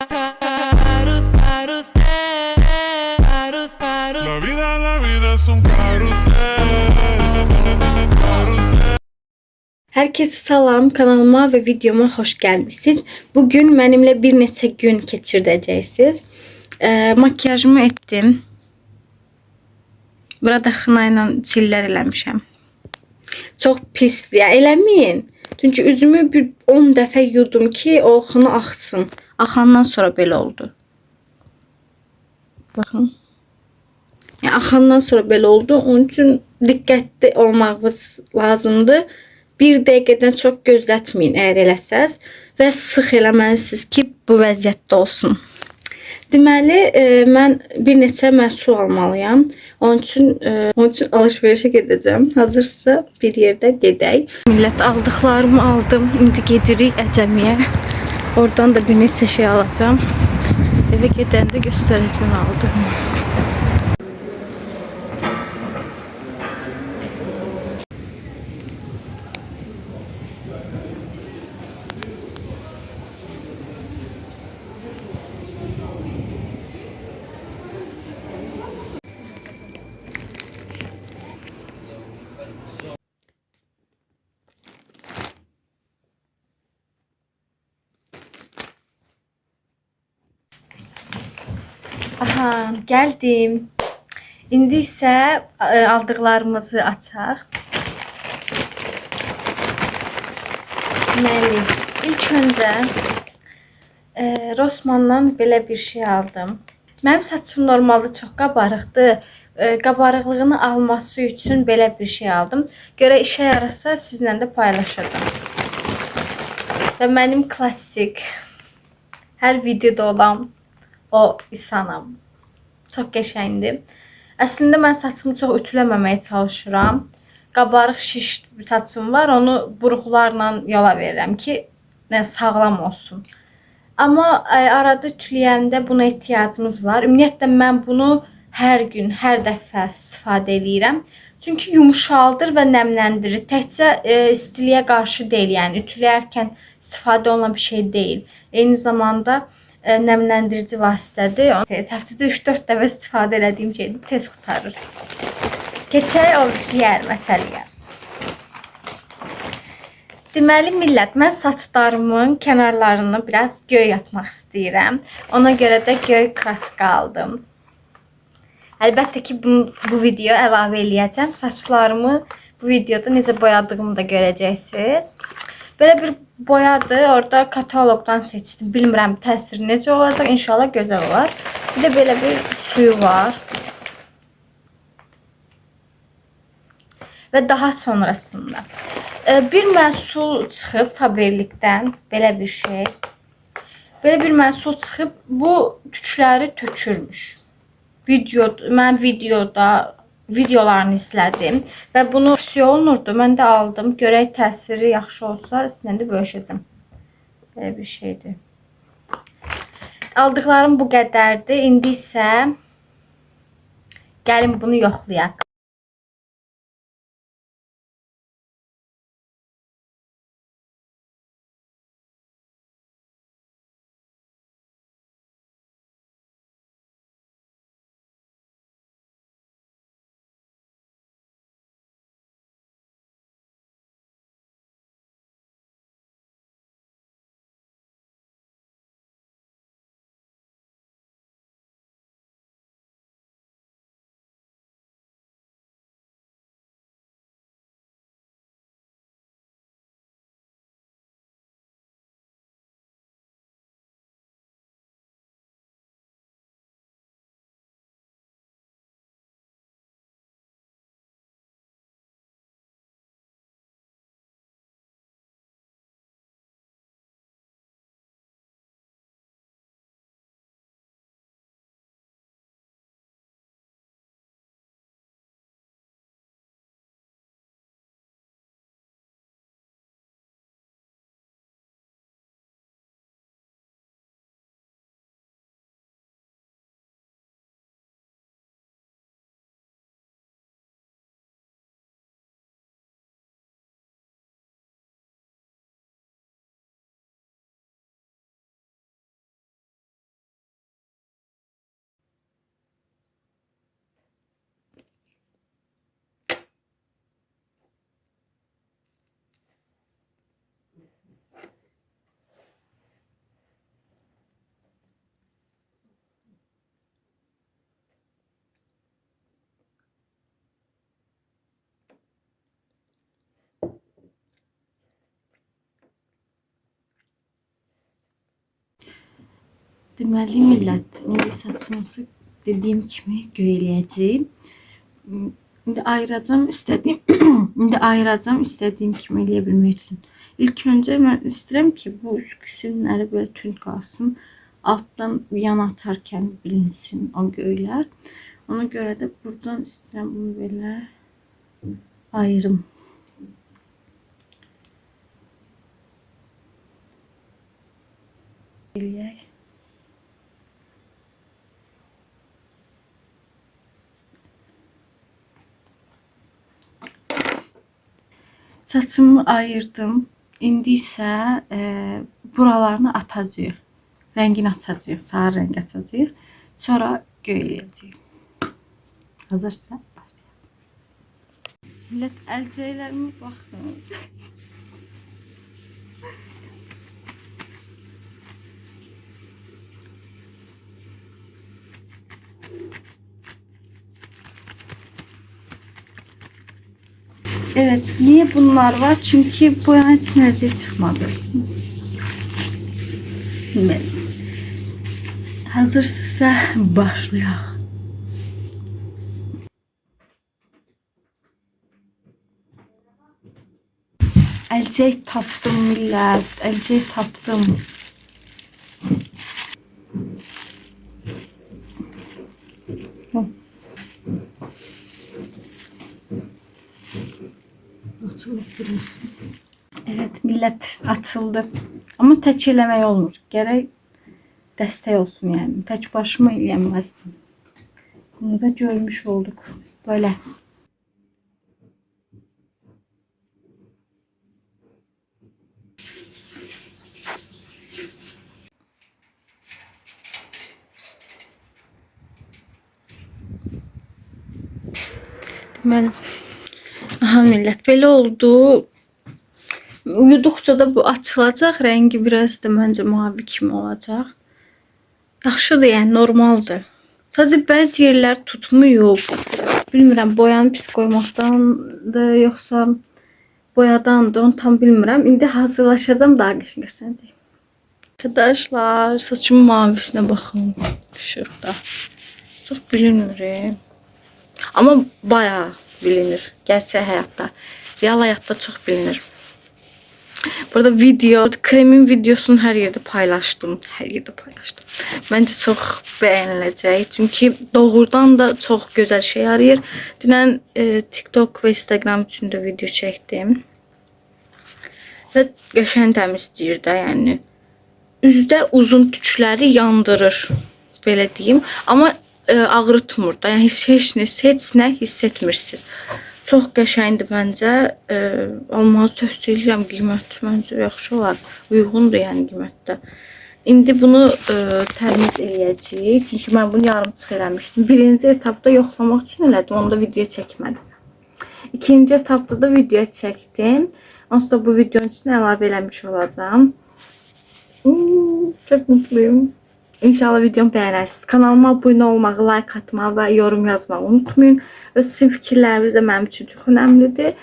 La vida es un carrusel. Herkese salam, kanalıma və videoma xoş gəlmisiniz. Bugün mənimlə bir neçə gün keçirdəcəksiniz. Makyajımı etdim. Burada xına ilə çillər eləmişəm. Çox pis, ya eləməyin. Çünki üzümü bir 10 dəfə yudum ki, o xına axsın. Axandan sonra belə oldu. Baxın. Ya axandan sonra belə oldu. Onun üçün diqqətli olmağınız lazımdır. Bir dəqiqədən çox gözlətməyin əgər eləsəz və sıx eləməlisiniz ki, bu vəziyyətdə olsun. Deməli, mən bir neçə məhsul almalıyam. Onun üçün alış-verişə gedəcəm. Hazırsa bir yerdə gedək. Millət, aldıqlarımı aldım. İndi gedirik Əcəmiyə. Oradan da bir neçə şey alacağım. Evə gedəndə göstərəcəm aldım. Aha, geldim. İndi isə aldıqlarımızı açaq. Deməli, ilk öncə Rossmanndan belə bir şey aldım. Mənim saçım normalda çox qabarıqdır. Qabarıqlığını alması üçün belə bir şey aldım. Görə işə yarasa sizlə də paylaşacağım. Və mənim klassik hər videoda olan o isanam. Çox qəşəngdir. Əslində mən saçımı çox ütüləməməyə çalışıram. Qabarıq şiş saçım var, onu buruqlarla yola verirəm ki, sağlam olsun. Amma arada ütüləyəndə buna ehtiyacımız var. Ümumiyyətlə mən bunu hər gün, hər dəfə istifadə edirəm. Çünki yumşaldır və nəmləndirir. Təkcə istiliyə qarşı deyil, yəni ütüləyərkən istifadə olunan bir şey deyil. Eyni zamanda nəmləndirici vasitədir. Həftədə 3-4 dəfə istifadə etdiyim şeydir, tez qurtarır. Keçək o digər məsələyə. Deməli millət, mən saçlarımın kənarlarını biraz göy atmaq istəyirəm. Ona görə də göy kraska aldım. Əlbəttə ki, bu videoya əlavə eləyəcəm. Saçlarımı bu videoda necə boyadığımı da görəcəksiniz. Belə bir boyadır. Orada kataloqdan seçdim. Bilmirəm təsiri necə olacaq. İnşallah gözəl olar. Bir də belə bir suyu var. Və daha sonrasında bir məhsul çıxıb Faberlikdən. Belə bir şey. Belə bir məhsul çıxıb. Bu tükləri tökürmüş. Mən videolarını izlədim və bunu olunurdu. Mən də aldım. Görək təsiri yaxşı olsa, sizinlə də bölüşəcəm. Belə bir şeydir. Aldıqlarım bu qədərdir. İndi isə gəlin bunu yoxlayaq. Deməli millət, indi saçımızı dediyim kimi göyləyəcəyim. İndi ayıracağım istədiyim indi ayıracağım istədiyim kimi eləyə bilmək üçün. İlk öncə mən istəyirəm ki, bu üst qismləri belə tünd qalsın. Altdan yan atarkən bilinsin o göylər. Ona görə də buradan istəyirəm bunu belə ayırım. Eləyək. Saçımı ayırdım. İndi isə buralarını atacağıq. Rəngini açacağıq, sarı rəng açacağıq. Sonra göyləyəcəyik. Hazırsa başlayaq. Millət, əlcəklərimi baxın. Evet, niye bunlar var? Çünkü boyanın içine çıkmadı. Evet. Hazırsınızsa başlayaq. Əlcək tapdım millət, əlcək tapdım. Açılıb biraz. Evet millət, açıldı. Ama tək eləmək olmur. Gərək dəstək olsun yani. Tək başıma eləyəməzdim. Bunu da görmüş olduk. Böyle. Deməli, aha millət, belə oldu. Uyuduqca da bu açılacaq. Rəngi biraz da məncə mavi kimi olacaq. Yaxşıdır, yəni normaldır. Sadəcə bəzi yerlər tutmuyor. Bilmirəm, boyanı pis qoymaqdan da yoxsa boyadan da onu tam bilmirəm. İndi hazırlaşacağım, daha qəşəng. Arkadaşlar, saçımın mavisinə baxın. Işıqda. Çox bilinmir. Ama bayağı bilinir. Gerçək həyatda. Real həyatda çox bilinir. Burada video, kremin videosunu hər yerdə paylaşdım. Bence çox bəyəniləcək. Çünki doğrudan da çox gözəl şey arayır. Dünən TikTok və Instagram üçün də video çəkdim. Və qəşəng təmizləyir də, yəni. Üzdə uzun tükləri yandırır. Belə deyim. Amma ağrıtmır da. Yəni heç nə hiss etmirsiniz. Çox qəşəngdir məncə. Almanı tövsiyə edirəm, qiymət məncə yaxşı olar. Uyğundur yəni qiymətdə. İndi bunu təmiz eləyəcəyik. Çünki mən bunu yarımçıq eləmişdim. Birinci etapda yoxlamaq üçün elədim. Onda video çəkmədim. İkinci etapda da video çəkdim. Onsuz da bu videonun üçün əlavə eləmiş olacağım. Çok mutluyum. İnşallah videomu beğenirsiniz. Kanalıma abone olmağı, like atmağı ve yorum yazmağı unutmayın. Sizin fikirləriniz də mənim üçün çox önəmlidir.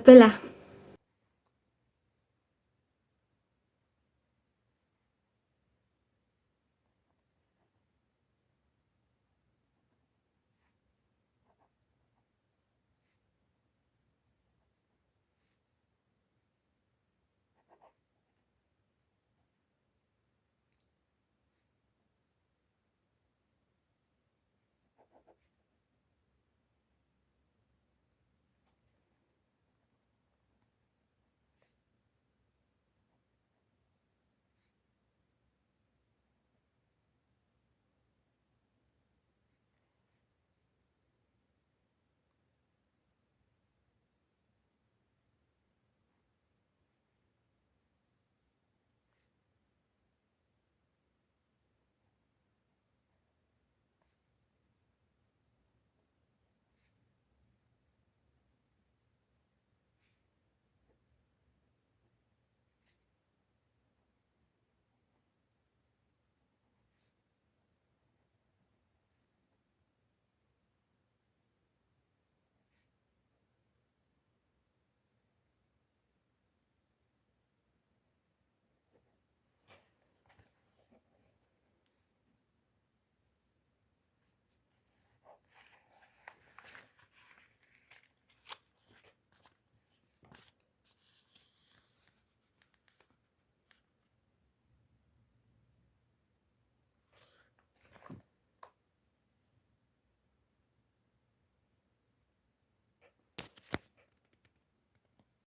Belə.